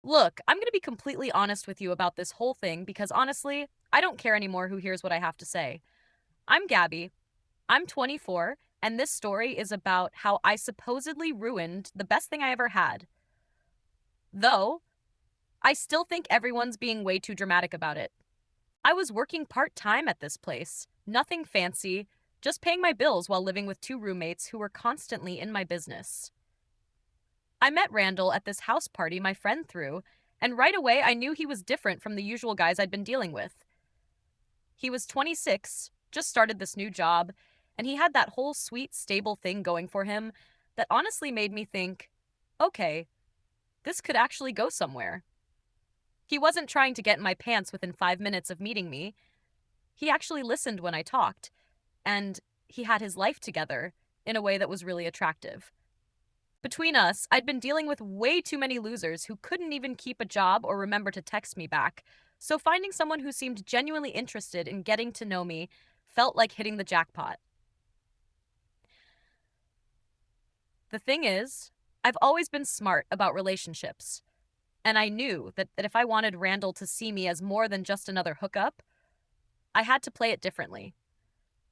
Look, I'm going to be completely honest with you about this whole thing because honestly, I don't care anymore who hears what I have to say. I'm Gabby. I'm 24, and this story is about how I supposedly ruined the best thing I ever had. Though, I still think everyone's being way too dramatic about it. I was working part time at this place, nothing fancy, just paying my bills while living with two roommates who were constantly in my business. I met Randall at this house party my friend threw, and right away I knew he was different from the usual guys I'd been dealing with. He was 26, just started this new job, and he had that whole sweet, stable thing going for him that honestly made me think, okay, this could actually go somewhere. He wasn't trying to get in my pants within 5 minutes of meeting me. He actually listened when I talked, and he had his life together in a way that was really attractive. Between us, I'd been dealing with way too many losers who couldn't even keep a job or remember to text me back, so finding someone who seemed genuinely interested in getting to know me felt like hitting the jackpot. The thing is, I've always been smart about relationships, and I knew that if I wanted Randall to see me as more than just another hookup, I had to play it differently.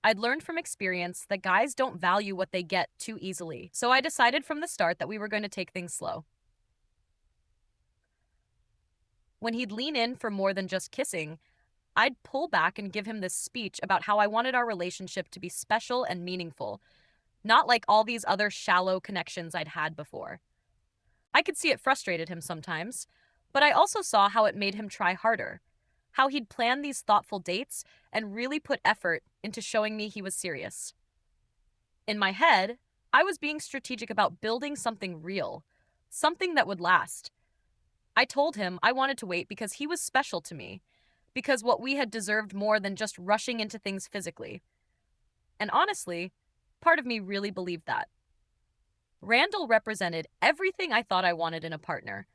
I'd learned from experience that guys don't value what they get too easily, so I decided from the start that we were going to take things slow. When he'd lean in for more than just kissing, I'd pull back and give him this speech about how I wanted our relationship to be special and meaningful, not like all these other shallow connections I'd had before. I could see it frustrated him sometimes, but I also saw how it made him try harder, how he'd plan these thoughtful dates and really put effort into showing me he was serious. In my head, I was being strategic about building something real, something that would last. I told him I wanted to wait because he was special to me, because what we had deserved more than just rushing into things physically. And honestly, part of me really believed that. Randall represented everything I thought I wanted in a partner: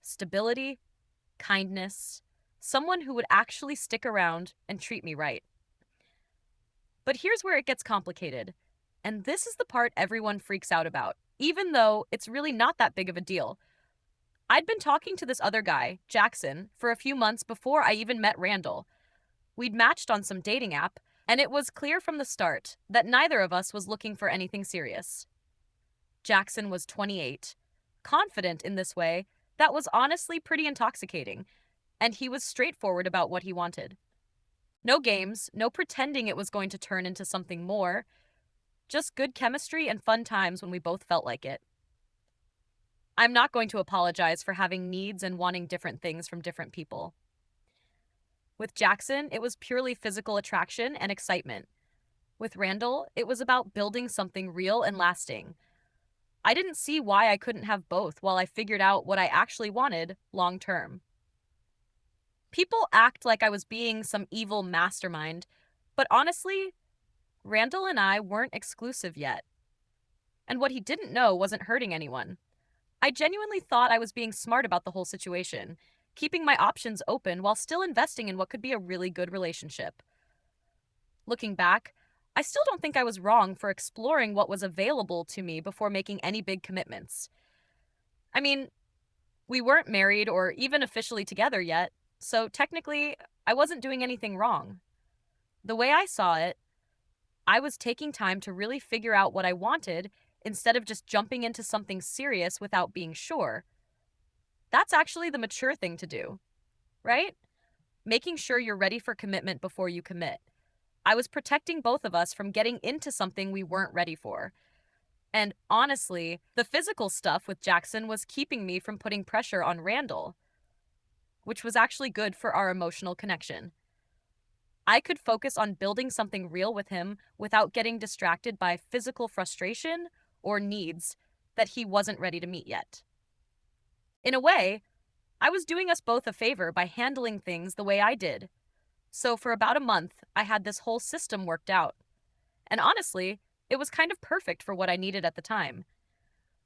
stability, kindness, someone who would actually stick around and treat me right. But here's where it gets complicated, and this is the part everyone freaks out about, even though it's really not that big of a deal. I'd been talking to this other guy, Jackson, for a few months before I even met Randall. We'd matched on some dating app, and it was clear from the start that neither of us was looking for anything serious. Jackson was 28, confident in this way that was honestly pretty intoxicating, and he was straightforward about what he wanted. No games, no pretending it was going to turn into something more, just good chemistry and fun times when we both felt like it. I'm not going to apologize for having needs and wanting different things from different people. With Jackson, it was purely physical attraction and excitement. With Randall, it was about building something real and lasting. I didn't see why I couldn't have both while I figured out what I actually wanted long term. People act like I was being some evil mastermind, but honestly, Randall and I weren't exclusive yet. And what he didn't know wasn't hurting anyone. I genuinely thought I was being smart about the whole situation, keeping my options open while still investing in what could be a really good relationship. Looking back, I still don't think I was wrong for exploring what was available to me before making any big commitments. I mean, we weren't married or even officially together yet, so technically, I wasn't doing anything wrong. The way I saw it, I was taking time to really figure out what I wanted instead of just jumping into something serious without being sure. That's actually the mature thing to do, right? Making sure you're ready for commitment before you commit. I was protecting both of us from getting into something we weren't ready for. And honestly, the physical stuff with Jackson was keeping me from putting pressure on Randall, which was actually good for our emotional connection. I could focus on building something real with him without getting distracted by physical frustration or needs that he wasn't ready to meet yet. In a way, I was doing us both a favor by handling things the way I did. So for about a month, I had this whole system worked out. And honestly, it was kind of perfect for what I needed at the time.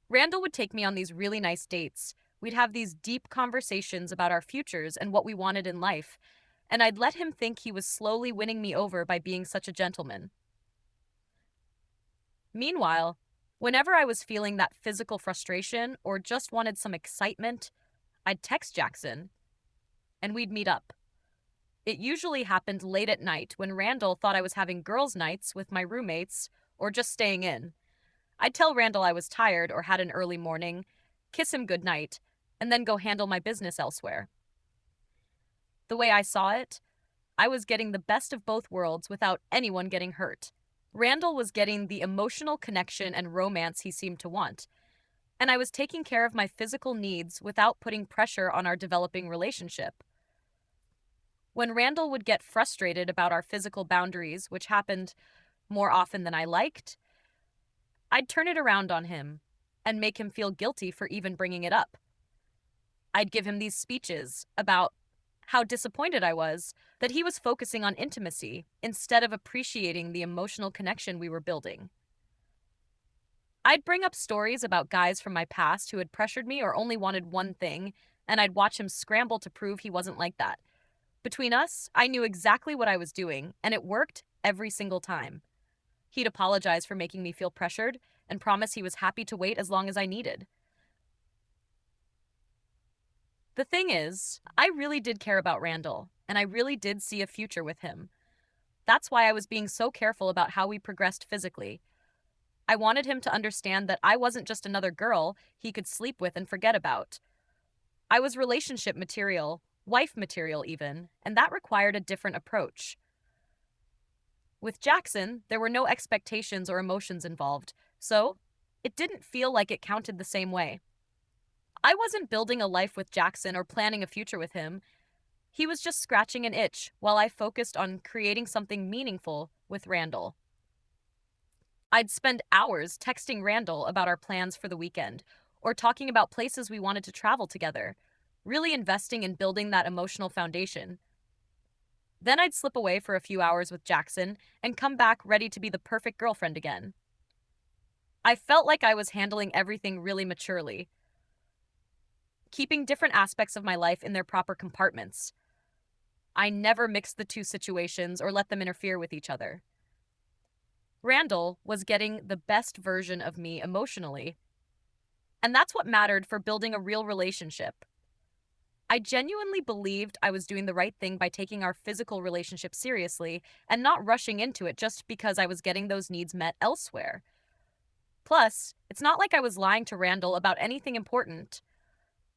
Randall would take me on these really nice dates. We'd have these deep conversations about our futures and what we wanted in life, and I'd let him think he was slowly winning me over by being such a gentleman. Meanwhile, whenever I was feeling that physical frustration or just wanted some excitement, I'd text Jackson, and we'd meet up. It usually happened late at night when Randall thought I was having girls' nights with my roommates or just staying in. I'd tell Randall I was tired or had an early morning, kiss him goodnight, and then go handle my business elsewhere. The way I saw it, I was getting the best of both worlds without anyone getting hurt. Randall was getting the emotional connection and romance he seemed to want, and I was taking care of my physical needs without putting pressure on our developing relationship. When Randall would get frustrated about our physical boundaries, which happened more often than I liked, I'd turn it around on him and make him feel guilty for even bringing it up. I'd give him these speeches about how disappointed I was that he was focusing on intimacy instead of appreciating the emotional connection we were building. I'd bring up stories about guys from my past who had pressured me or only wanted one thing, and I'd watch him scramble to prove he wasn't like that. Between us, I knew exactly what I was doing, and it worked every single time. He'd apologize for making me feel pressured and promise he was happy to wait as long as I needed. The thing is, I really did care about Randall, and I really did see a future with him. That's why I was being so careful about how we progressed physically. I wanted him to understand that I wasn't just another girl he could sleep with and forget about. I was relationship material, wife material even, and that required a different approach. With Jackson, there were no expectations or emotions involved, so it didn't feel like it counted the same way. I wasn't building a life with Jackson or planning a future with him. He was just scratching an itch while I focused on creating something meaningful with Randall. I'd spend hours texting Randall about our plans for the weekend or talking about places we wanted to travel together, really investing in building that emotional foundation. Then I'd slip away for a few hours with Jackson and come back ready to be the perfect girlfriend again. I felt like I was handling everything really maturely, keeping different aspects of my life in their proper compartments. I never mixed the two situations or let them interfere with each other. Randall was getting the best version of me emotionally, and that's what mattered for building a real relationship. I genuinely believed I was doing the right thing by taking our physical relationship seriously and not rushing into it just because I was getting those needs met elsewhere. Plus, it's not like I was lying to Randall about anything important.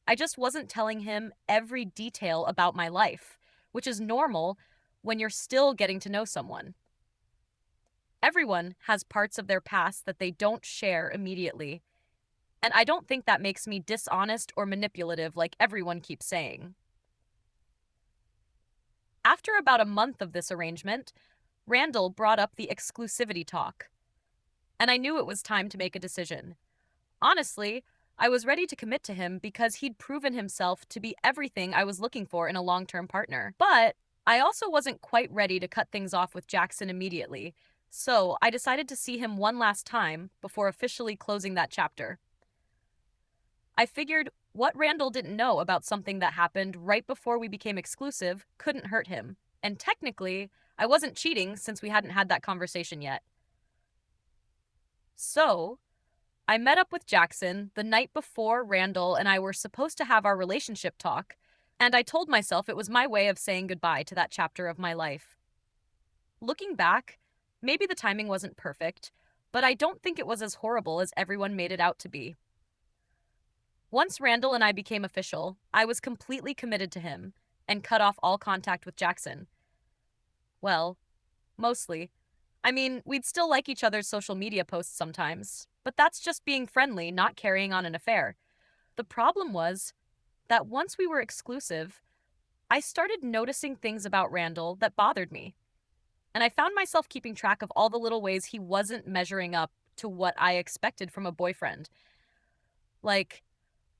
I just wasn't telling him every detail about my life, which is normal when you're still getting to know someone. Everyone has parts of their past that they don't share immediately, and I don't think that makes me dishonest or manipulative like everyone keeps saying. After about a month of this arrangement, Randall brought up the exclusivity talk, and I knew it was time to make a decision. Honestly, I was ready to commit to him because he'd proven himself to be everything I was looking for in a long-term partner. But I also wasn't quite ready to cut things off with Jackson immediately, so I decided to see him one last time before officially closing that chapter. I figured what Randall didn't know about something that happened right before we became exclusive couldn't hurt him, and technically, I wasn't cheating since we hadn't had that conversation yet. So, I met up with Jackson the night before Randall and I were supposed to have our relationship talk, and I told myself it was my way of saying goodbye to that chapter of my life. Looking back, maybe the timing wasn't perfect, but I don't think it was as horrible as everyone made it out to be. Once Randall and I became official, I was completely committed to him and cut off all contact with Jackson. Well, mostly. I mean, we'd still like each other's social media posts sometimes, but that's just being friendly, not carrying on an affair. The problem was that once we were exclusive, I started noticing things about Randall that bothered me. And I found myself keeping track of all the little ways he wasn't measuring up to what I expected from a boyfriend. Like,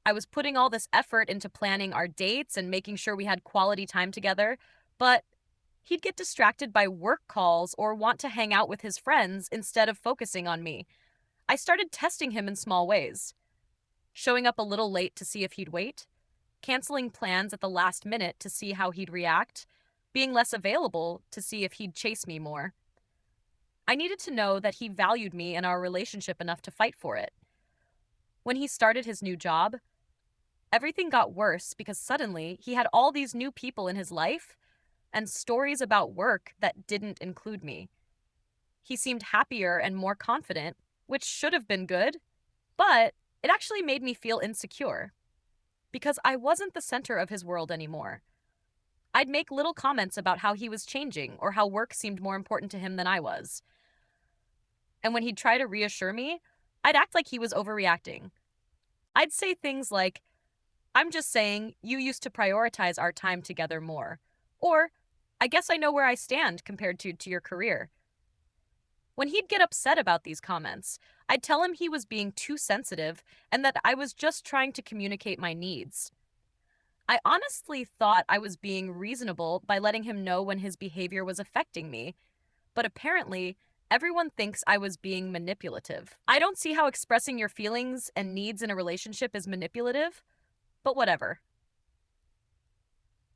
I was putting all this effort into planning our dates and making sure we had quality time together, but he'd get distracted by work calls or want to hang out with his friends instead of focusing on me. I started testing him in small ways, showing up a little late to see if he'd wait, canceling plans at the last minute to see how he'd react, being less available to see if he'd chase me more. I needed to know that he valued me and our relationship enough to fight for it. When he started his new job, Everything got worse because suddenly he had all these new people in his life and stories about work that didn't include me. He seemed happier and more confident, which should have been good, but it actually made me feel insecure because I wasn't the center of his world anymore. I'd make little comments about how he was changing or how work seemed more important to him than I was. And when he'd try to reassure me, I'd act like he was overreacting. I'd say things like, I'm just saying you used to prioritize our time together more. Or, I guess I know where I stand compared to your career. When he'd get upset about these comments, I'd tell him he was being too sensitive and that I was just trying to communicate my needs. I honestly thought I was being reasonable by letting him know when his behavior was affecting me, but apparently, everyone thinks I was being manipulative. I don't see how expressing your feelings and needs in a relationship is manipulative, but whatever.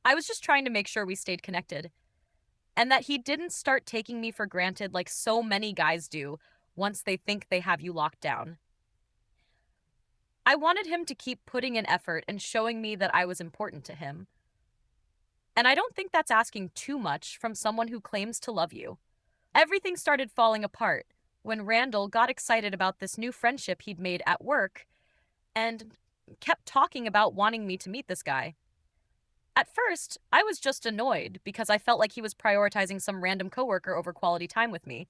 I was just trying to make sure we stayed connected, and that he didn't start taking me for granted like so many guys do once they think they have you locked down. I wanted him to keep putting in effort and showing me that I was important to him. And I don't think that's asking too much from someone who claims to love you. Everything started falling apart when Randall got excited about this new friendship he'd made at work and kept talking about wanting me to meet this guy. At first, I was just annoyed because I felt like he was prioritizing some random coworker over quality time with me.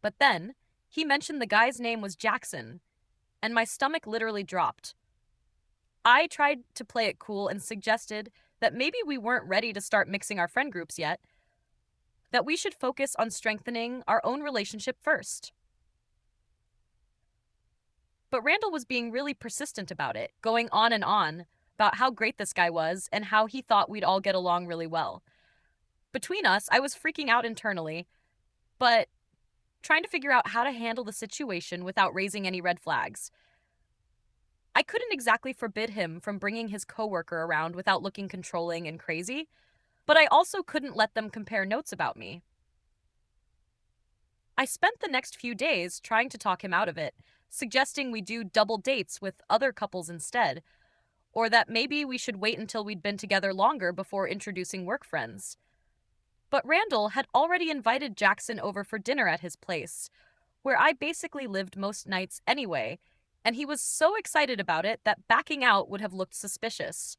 But then, he mentioned the guy's name was Jackson, and my stomach literally dropped. I tried to play it cool and suggested that maybe we weren't ready to start mixing our friend groups yet, that we should focus on strengthening our own relationship first. But Randall was being really persistent about it, going on and on about how great this guy was and how he thought we'd all get along really well. Between us, I was freaking out internally, but trying to figure out how to handle the situation without raising any red flags. I couldn't exactly forbid him from bringing his coworker around without looking controlling and crazy, but I also couldn't let them compare notes about me. I spent the next few days trying to talk him out of it, suggesting we do double dates with other couples instead, or that maybe we should wait until we'd been together longer before introducing work friends. But Randall had already invited Jackson over for dinner at his place, where I basically lived most nights anyway, and he was so excited about it that backing out would have looked suspicious.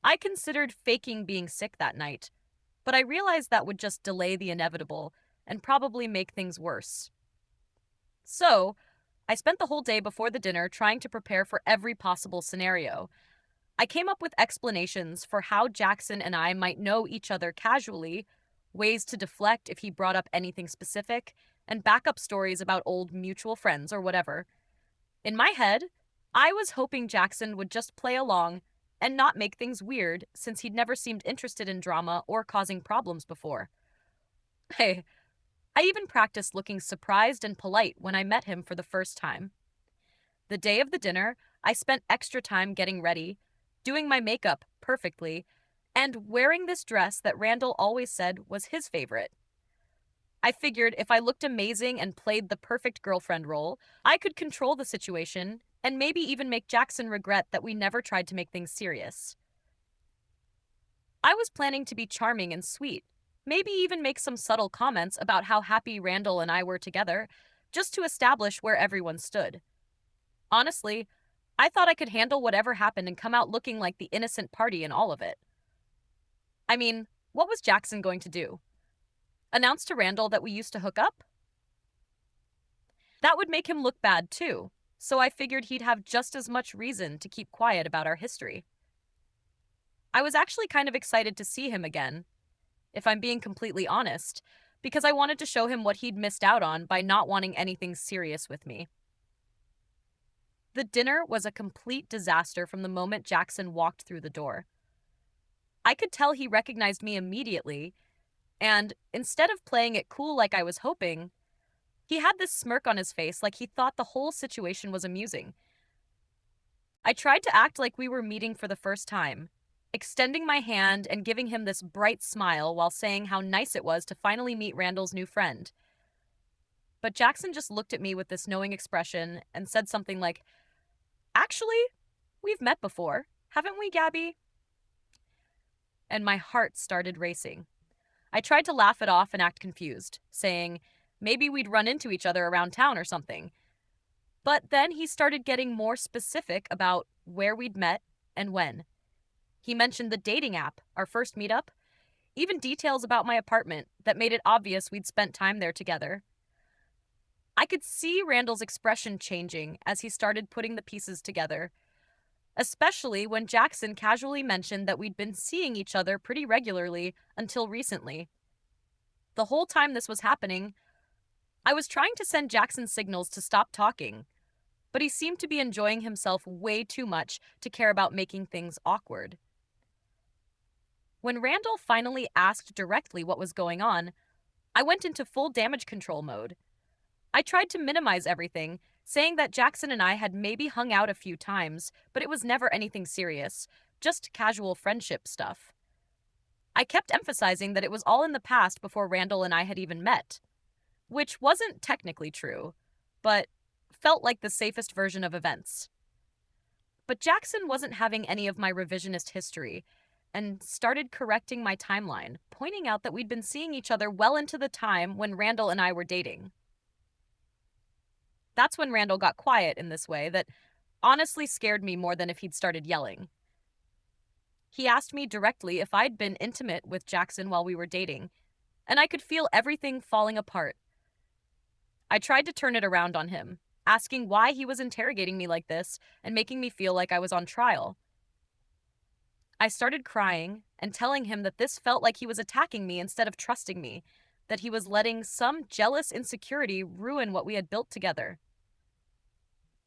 I considered faking being sick that night, but I realized that would just delay the inevitable and probably make things worse. So, I spent the whole day before the dinner trying to prepare for every possible scenario. I came up with explanations for how Jackson and I might know each other casually, ways to deflect if he brought up anything specific, and backup stories about old mutual friends or whatever. In my head, I was hoping Jackson would just play along and not make things weird since he'd never seemed interested in drama or causing problems before. Hey, I even practiced looking surprised and polite when I met him for the first time. The day of the dinner, I spent extra time getting ready, doing my makeup perfectly, and wearing this dress that Randall always said was his favorite. I figured if I looked amazing and played the perfect girlfriend role, I could control the situation and maybe even make Jackson regret that we never tried to make things serious. I was planning to be charming and sweet, maybe even make some subtle comments about how happy Randall and I were together, just to establish where everyone stood. Honestly, I thought I could handle whatever happened and come out looking like the innocent party in all of it. I mean, what was Jackson going to do? Announce to Randall that we used to hook up? That would make him look bad too, so I figured he'd have just as much reason to keep quiet about our history. I was actually kind of excited to see him again, if I'm being completely honest, because I wanted to show him what he'd missed out on by not wanting anything serious with me. The dinner was a complete disaster from the moment Jackson walked through the door. I could tell he recognized me immediately, and instead of playing it cool like I was hoping, he had this smirk on his face like he thought the whole situation was amusing. I tried to act like we were meeting for the first time, extending my hand and giving him this bright smile while saying how nice it was to finally meet Randall's new friend. But Jackson just looked at me with this knowing expression and said something like, "Actually, We've met before, haven't we, Gabby? And my heart started racing. I tried to laugh it off and act confused, saying maybe we'd run into each other around town or something. But then he started getting more specific about where we'd met and when. He mentioned the dating app, our first meetup, even details about my apartment that made it obvious we'd spent time there together. I could see Randall's expression changing as he started putting the pieces together, especially when Jackson casually mentioned that we'd been seeing each other pretty regularly until recently. The whole time this was happening, I was trying to send Jackson signals to stop talking, but he seemed to be enjoying himself way too much to care about making things awkward. When Randall finally asked directly what was going on, I went into full damage control mode. I tried to minimize everything, saying that Jackson and I had maybe hung out a few times, but it was never anything serious, just casual friendship stuff. I kept emphasizing that it was all in the past before Randall and I had even met, which wasn't technically true, but felt like the safest version of events. But Jackson wasn't having any of my revisionist history and started correcting my timeline, pointing out that we'd been seeing each other well into the time when Randall and I were dating. That's when Randall got quiet in this way that honestly scared me more than if he'd started yelling. He asked me directly if I'd been intimate with Jackson while we were dating, and I could feel everything falling apart. I tried to turn it around on him, asking why he was interrogating me like this and making me feel like I was on trial. I started crying and telling him that this felt like he was attacking me instead of trusting me, that he was letting some jealous insecurity ruin what we had built together.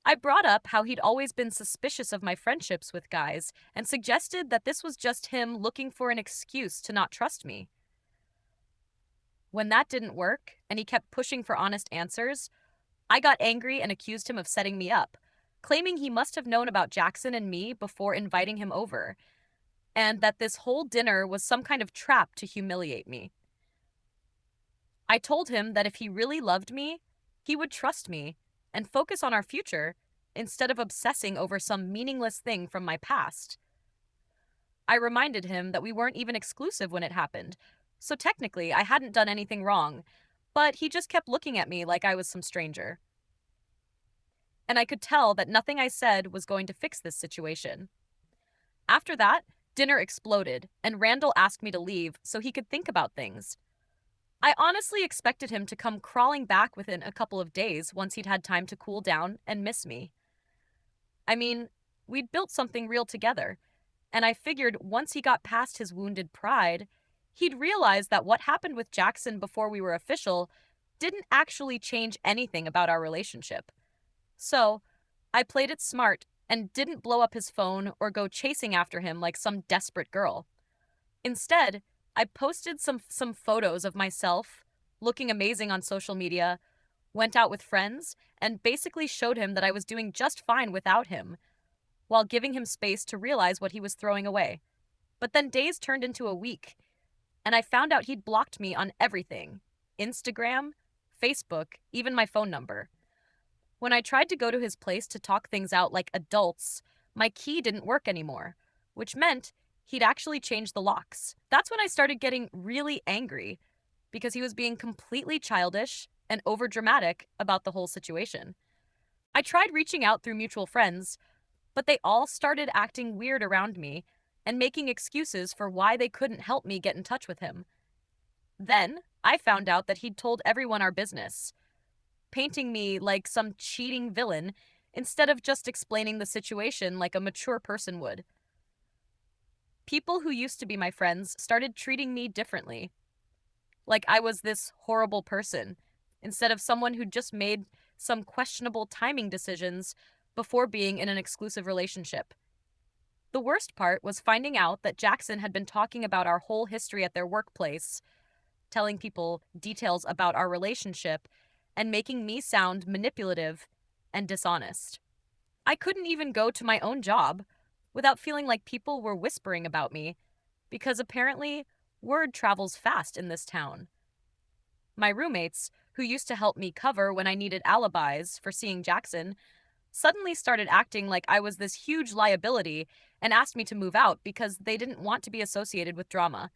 I brought up how he'd always been suspicious of my friendships with guys and suggested that this was just him looking for an excuse to not trust me. When that didn't work and he kept pushing for honest answers, I got angry and accused him of setting me up, claiming he must have known about Jackson and me before inviting him over, and that this whole dinner was some kind of trap to humiliate me. I told him that if he really loved me, he would trust me and focus on our future instead of obsessing over some meaningless thing from my past. I reminded him that we weren't even exclusive when it happened, so technically I hadn't done anything wrong, but he just kept looking at me like I was some stranger. And I could tell that nothing I said was going to fix this situation. After that, dinner exploded, and Randall asked me to leave so he could think about things. I honestly expected him to come crawling back within a couple of days once he'd had time to cool down and miss me. I mean, we'd built something real together, and I figured once he got past his wounded pride, he'd realize that what happened with Jackson before we were official didn't actually change anything about our relationship. So, I played it smart and didn't blow up his phone or go chasing after him like some desperate girl. Instead, I posted some photos of myself looking amazing on social media, went out with friends, and basically showed him that I was doing just fine without him, while giving him space to realize what he was throwing away. But then days turned into a week, and I found out he'd blocked me on everything: Instagram, Facebook, even my phone number. When I tried to go to his place to talk things out like adults, my key didn't work anymore, which meant he'd actually changed the locks. That's when I started getting really angry because he was being completely childish and overdramatic about the whole situation. I tried reaching out through mutual friends, but they all started acting weird around me and making excuses for why they couldn't help me get in touch with him. Then I found out that he'd told everyone our business, painting me like some cheating villain instead of just explaining the situation like a mature person would. People who used to be my friends started treating me differently, like I was this horrible person, instead of someone who just made some questionable timing decisions before being in an exclusive relationship. The worst part was finding out that Jackson had been talking about our whole history at their workplace, telling people details about our relationship, and making me sound manipulative and dishonest. I couldn't even go to my own job without feeling like people were whispering about me, because apparently word travels fast in this town. My roommates, who used to help me cover when I needed alibis for seeing Jackson, suddenly started acting like I was this huge liability and asked me to move out because they didn't want to be associated with drama.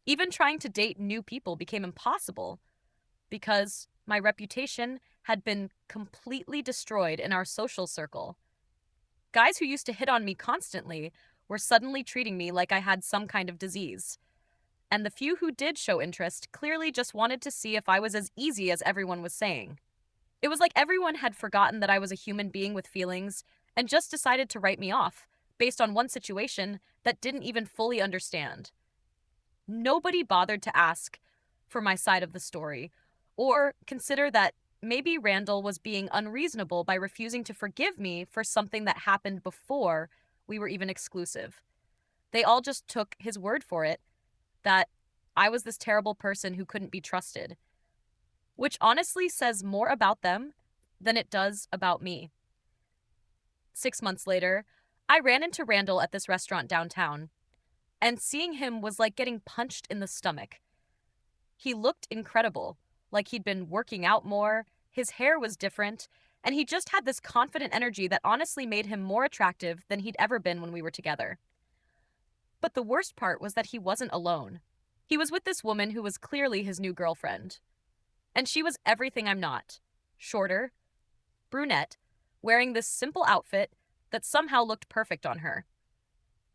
Even trying to date new people became impossible because my reputation had been completely destroyed in our social circle. Guys who used to hit on me constantly were suddenly treating me like I had some kind of disease. And the few who did show interest clearly just wanted to see if I was as easy as everyone was saying. It was like everyone had forgotten that I was a human being with feelings and just decided to write me off based on one situation that didn't even fully understand. Nobody bothered to ask for my side of the story or consider that maybe Randall was being unreasonable by refusing to forgive me for something that happened before we were even exclusive. They all just took his word for it that I was this terrible person who couldn't be trusted, which honestly says more about them than it does about me. 6 months later, I ran into Randall at this restaurant downtown, and seeing him was like getting punched in the stomach. He looked incredible, like he'd been working out more, his hair was different, and he just had this confident energy that honestly made him more attractive than he'd ever been when we were together. But the worst part was that he wasn't alone. He was with this woman who was clearly his new girlfriend. And she was everything I'm not: shorter, brunette, wearing this simple outfit that somehow looked perfect on her.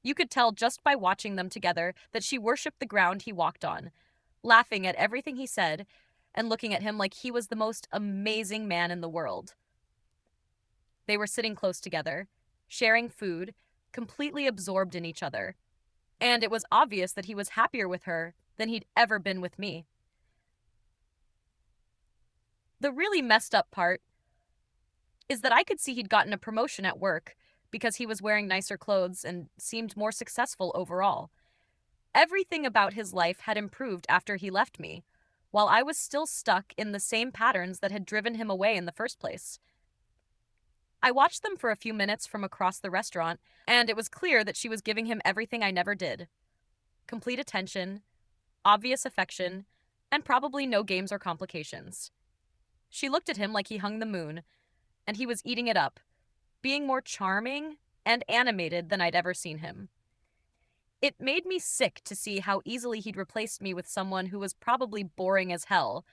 You could tell just by watching them together that she worshipped the ground he walked on, laughing at everything he said and looking at him like he was the most amazing man in the world. They were sitting close together, sharing food, completely absorbed in each other. And it was obvious that he was happier with her than he'd ever been with me. The really messed up part is that I could see he'd gotten a promotion at work because he was wearing nicer clothes and seemed more successful overall. Everything about his life had improved after he left me, while I was still stuck in the same patterns that had driven him away in the first place. I watched them for a few minutes from across the restaurant, and it was clear that she was giving him everything I never did: complete attention, obvious affection, and probably no games or complications. She looked at him like he hung the moon, and he was eating it up, being more charming and animated than I'd ever seen him. It made me sick to see how easily he'd replaced me with someone who was probably boring as hell,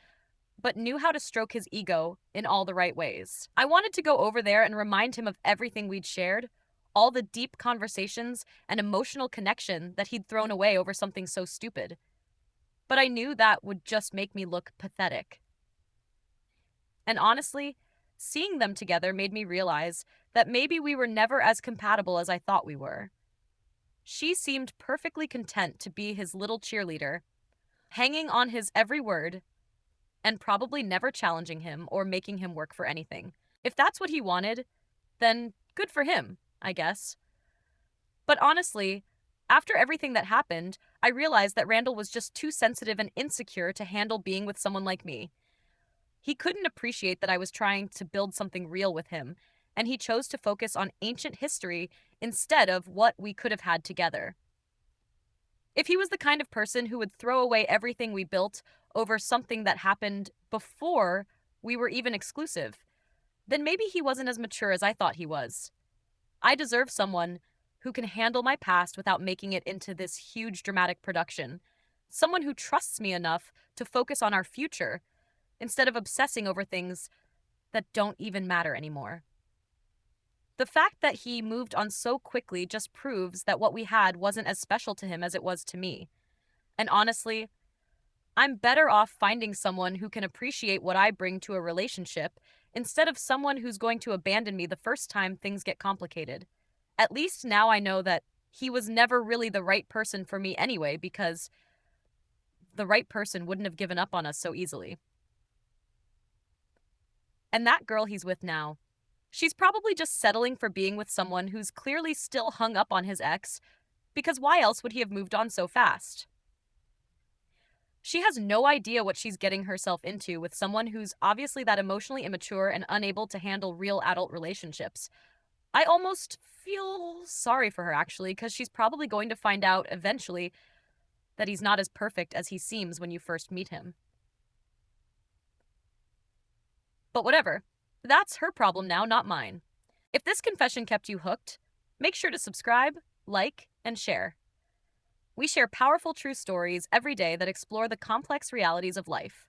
but knew how to stroke his ego in all the right ways. I wanted to go over there and remind him of everything we'd shared, all the deep conversations and emotional connection that he'd thrown away over something so stupid. But I knew that would just make me look pathetic. And honestly, seeing them together made me realize that maybe we were never as compatible as I thought we were. She seemed perfectly content to be his little cheerleader, hanging on his every word, and probably never challenging him or making him work for anything. If that's what he wanted, then good for him, I guess. But honestly, after everything that happened, I realized that Randall was just too sensitive and insecure to handle being with someone like me. He couldn't appreciate that I was trying to build something real with him, and he chose to focus on ancient history instead of what we could have had together. If he was the kind of person who would throw away everything we built over something that happened before we were even exclusive, then maybe he wasn't as mature as I thought he was. I deserve someone who can handle my past without making it into this huge dramatic production. Someone who trusts me enough to focus on our future instead of obsessing over things that don't even matter anymore. The fact that he moved on so quickly just proves that what we had wasn't as special to him as it was to me. And honestly, I'm better off finding someone who can appreciate what I bring to a relationship instead of someone who's going to abandon me the first time things get complicated. At least now I know that he was never really the right person for me anyway, because the right person wouldn't have given up on us so easily. And that girl he's with now, she's probably just settling for being with someone who's clearly still hung up on his ex, because why else would he have moved on so fast? She has no idea what she's getting herself into with someone who's obviously that emotionally immature and unable to handle real adult relationships. I almost feel sorry for her, actually, because she's probably going to find out eventually that he's not as perfect as he seems when you first meet him. But whatever. That's her problem now, not mine. If this confession kept you hooked, make sure to subscribe, like, and share. We share powerful true stories every day that explore the complex realities of life.